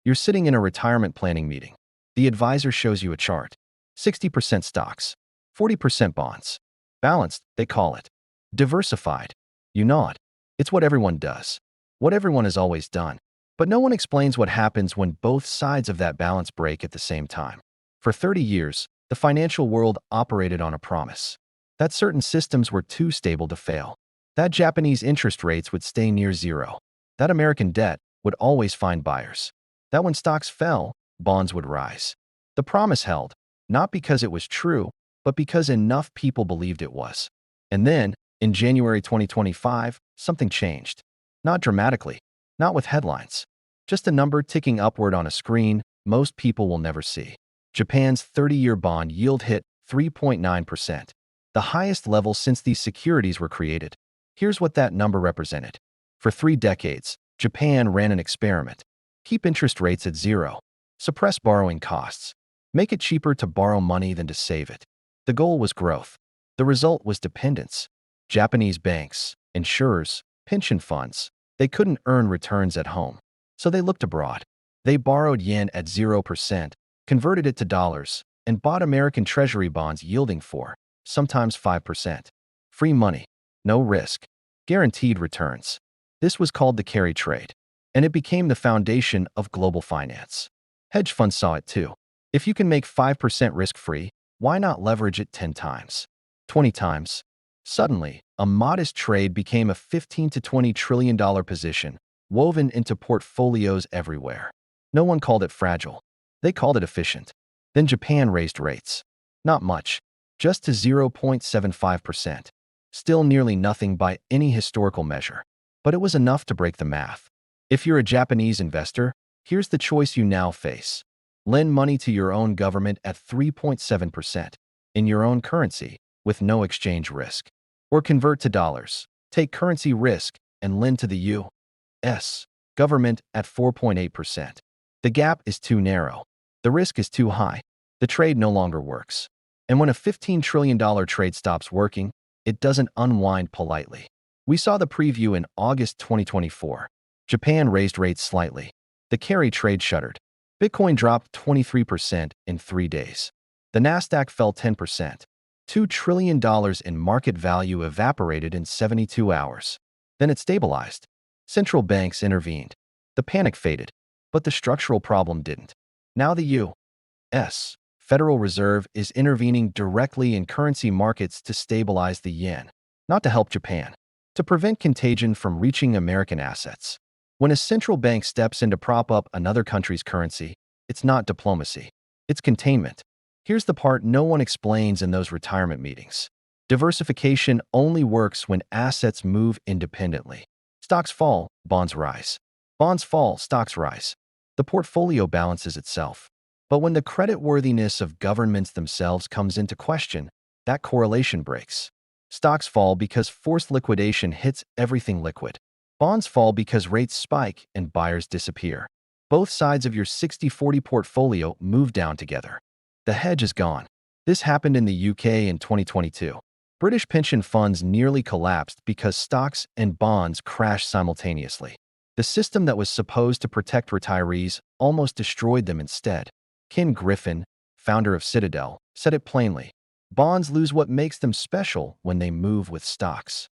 You're sitting in a retirement planning meeting. The advisor shows you a chart. 60% stocks, 40% bonds. Balanced, they call it. Diversified. You nod. It's what everyone does. What everyone has always done. But no one explains what happens when both sides of that balance break at the same time. For 30 years, the financial world operated on a promise that certain systems were too stable to fail, that Japanese interest rates would stay near zero, that American debt would always find buyers, that when stocks fell, bonds would rise. The promise held, not because it was true, but because enough people believed it was. And then, in January 2025, something changed. Not dramatically, not with headlines. Just a number ticking upward on a screen most people will never see. Japan's 30-year bond yield hit 3.9%, the highest level since these securities were created. Here's what that number represented. For 3 decades, Japan ran an experiment. Keep interest rates at zero. Suppress borrowing costs. Make it cheaper to borrow money than to save it. The goal was growth. The result was dependence. Japanese banks, insurers, pension funds, they couldn't earn returns at home. So they looked abroad. They borrowed yen at 0%, converted it to dollars, and bought American Treasury bonds yielding 4, sometimes 5%. Free money, no risk, guaranteed returns. This was called the carry trade, and it became the foundation of global finance. Hedge funds saw it too. If you can make 5% risk-free, why not leverage it 10 times, 20 times? Suddenly, a modest trade became a $15 to $20 trillion position, woven into portfolios everywhere. No one called it fragile. They called it efficient. Then Japan raised rates. Not much, just to 0.75%. Still nearly nothing by any historical measure. But it was enough to break the math. If you're a Japanese investor, here's the choice you now face. Lend money to your own government at 3.7% in your own currency with no exchange risk. Or convert to dollars, take currency risk, and lend to the U.S. government at 4.8%. The gap is too narrow. The risk is too high. The trade no longer works. And when a $15 trillion trade stops working, it doesn't unwind politely. We saw the preview in August 2024. Japan raised rates slightly. The carry trade shuttered. Bitcoin dropped 23% in 3 days. The Nasdaq fell 10%. $2 trillion in market value evaporated in 72 hours. Then it stabilized. Central banks intervened. The panic faded, but the structural problem didn't. Now the U.S. Federal Reserve is intervening directly in currency markets to stabilize the yen, not to help Japan, to prevent contagion from reaching American assets. When a central bank steps in to prop up another country's currency, it's not diplomacy. It's containment. Here's the part no one explains in those retirement meetings. Diversification only works when assets move independently. Stocks fall, bonds rise. Bonds fall, stocks rise. The portfolio balances itself. But when the creditworthiness of governments themselves comes into question, that correlation breaks. Stocks fall because forced liquidation hits everything liquid. Bonds fall because rates spike and buyers disappear. Both sides of your 60-40 portfolio move down together. The hedge is gone. This happened in the UK in 2022. British pension funds nearly collapsed because stocks and bonds crashed simultaneously. The system that was supposed to protect retirees almost destroyed them instead. Ken Griffin, founder of Citadel, said it plainly. Bonds lose what makes them special when they move with stocks.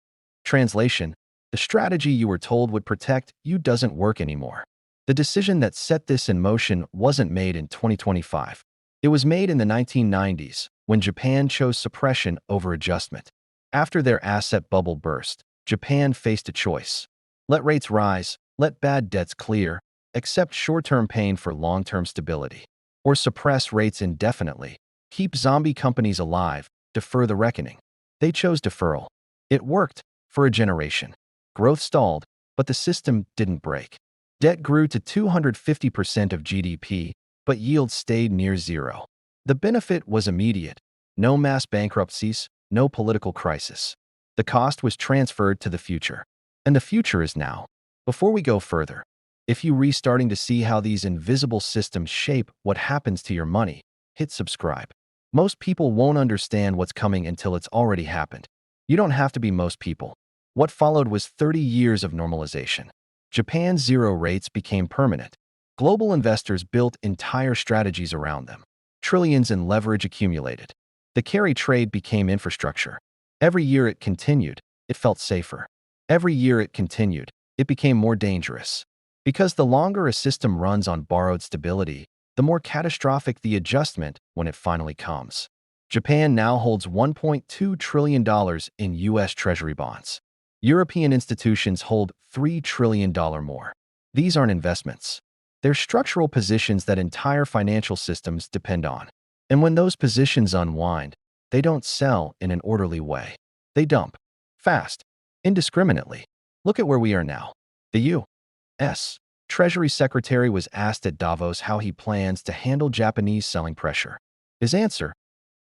Translation: the strategy you were told would protect you doesn't work anymore. The decision that set this in motion wasn't made in 2025. It was made in the 1990s, when Japan chose suppression over adjustment. After their asset bubble burst, Japan faced a choice. Let rates rise, let bad debts clear, accept short-term pain for long-term stability. Or suppress rates indefinitely, keep zombie companies alive, defer the reckoning. They chose deferral. It worked for a generation. Growth stalled, but the system didn't break. Debt grew to 250% of GDP, but yields stayed near zero. The benefit was immediate. No mass bankruptcies, no political crisis. The cost was transferred to the future. And the future is now. Before we go further, if you're restarting to see how these invisible systems shape what happens to your money, hit subscribe. Most people won't understand what's coming until it's already happened. You don't have to be most people. What followed was 30 years of normalization. Japan's zero rates became permanent. Global investors built entire strategies around them. Trillions in leverage accumulated. The carry trade became infrastructure. Every year it continued, it felt safer. Every year it continued, it became more dangerous. Because the longer a system runs on borrowed stability, the more catastrophic the adjustment when it finally comes. Japan now holds $1.2 trillion in U.S. Treasury bonds. European institutions hold $3 trillion more. These aren't investments. They're structural positions that entire financial systems depend on. And when those positions unwind, they don't sell in an orderly way. They dump. Fast. Indiscriminately. Look at where we are now. The U.S. Treasury Secretary was asked at Davos how he plans to handle Japanese selling pressure. His answer: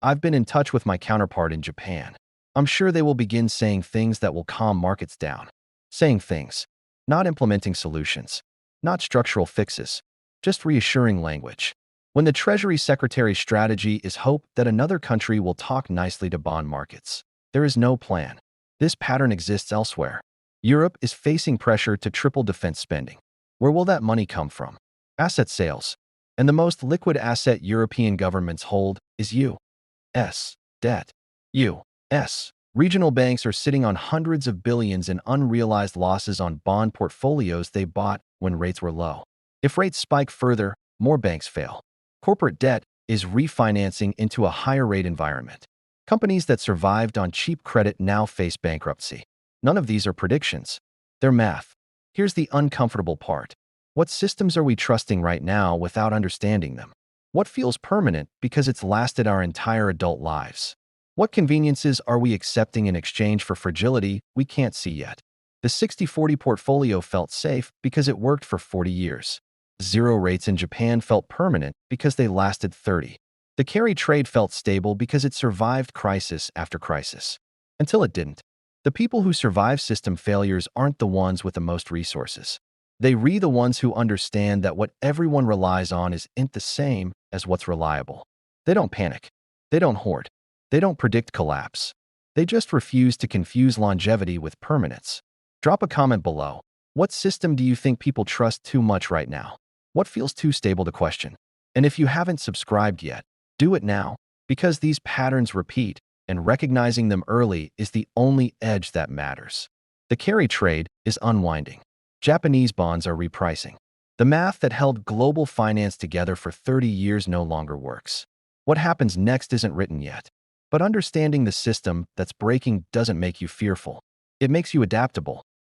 "I've been in touch with my counterpart in Japan. I'm sure they will begin saying things that will calm markets down." Saying things. Not implementing solutions. Not structural fixes. Just reassuring language. When the Treasury Secretary's strategy is hope that another country will talk nicely to bond markets, there is no plan. This pattern exists elsewhere. Europe is facing pressure to triple defense spending. Where will that money come from? Asset sales. And the most liquid asset European governments hold is U.S. debt. U.S. regional banks are sitting on hundreds of billions in unrealized losses on bond portfolios they bought when rates were low. If rates spike further, more banks fail. Corporate debt is refinancing into a higher rate environment. Companies that survived on cheap credit now face bankruptcy. None of these are predictions. They're math. Here's the uncomfortable part. What systems are we trusting right now without understanding them? What feels permanent because it's lasted our entire adult lives? What conveniences are we accepting in exchange for fragility we can't see yet? The 60-40 portfolio felt safe because it worked for 40 years. Zero rates in Japan felt permanent because they lasted 30. The carry trade felt stable because it survived crisis after crisis. Until it didn't. The people who survive system failures aren't the ones with the most resources. They re the ones who understand that what everyone relies on isn't the same as what's reliable. They don't panic. They don't hoard. They don't predict collapse. They just refuse to confuse longevity with permanence. Drop a comment below. What system do you think people trust too much right now? What feels too stable to question? And if you haven't subscribed yet, do it now, because these patterns repeat, and recognizing them early is the only edge that matters. The carry trade is unwinding. Japanese bonds are repricing. The math that held global finance together for 30 years no longer works. What happens next isn't written yet. But understanding the system that's breaking doesn't make you fearful. It makes you adaptable.